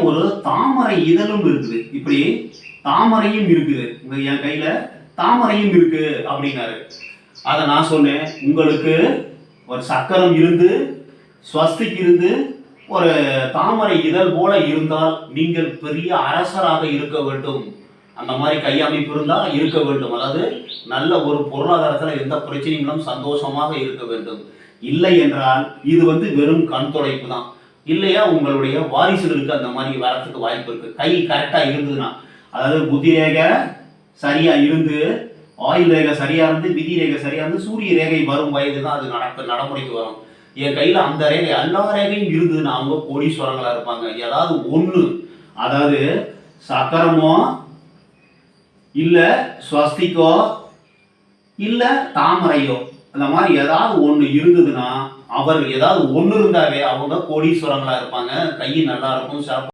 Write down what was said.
ஒரு தாமரை இதழும் இருக்குது. இப்படி தாமரையும் இருக்குது. என் கையில தாமரையும் இருக்கு அப்படின்னாரு. அதை நான் சொன்னேன், உங்களுக்கு ஒரு சக்கரம் இருந்து ஸ்வஸ்திக் இருந்து ஒரு தாமரை இதழ் போல இருந்தால் நீங்கள் பெரிய அரசராக இருக்க வேண்டும். அந்த மாதிரி கையமைப்பு இருந்தால் இருக்க வேண்டும். அதாவது நல்ல ஒரு பொருளாதாரத்தில் எந்த பிரச்சனைகளும் சந்தோஷமாக இருக்க வேண்டும். இல்லை என்றால் இது வெறும் கண் துடைப்பு தான். இல்லையா உங்களுடைய வாரிசுகளுக்கு அந்த மாதிரி வரத்துக்கு வாய்ப்பு இருக்கு. கை கரெக்டா இருந்ததுன்னா, அதாவது புத்தி ரேகை சரியா இருந்து, ஆயுள் ரேகை சரியா இருந்து, விதி ரேகை சரியா இருந்து, சூரிய ரேகை வரும் வயது தான் அது நடைமுறைக்கு வரும். என் கையில அந்த ரேகை எல்லா ரேகையும் இருந்ததுன்னா அவங்க கோடீஸ்வரங்களா இருப்பாங்க. ஏதாவது ஒண்ணு, அதாவது சக்கரமோ இல்ல ஸ்வஸ்திக்கோ இல்ல தாமரையோ, அந்த மாதிரி ஏதாவது ஒண்ணு இருந்ததுன்னா, அவர் ஏதாவது ஒண்ணு இருந்தாவே அவங்க கோடீஸ்வரங்களா இருப்பாங்க. கை நல்லா இருக்கும்.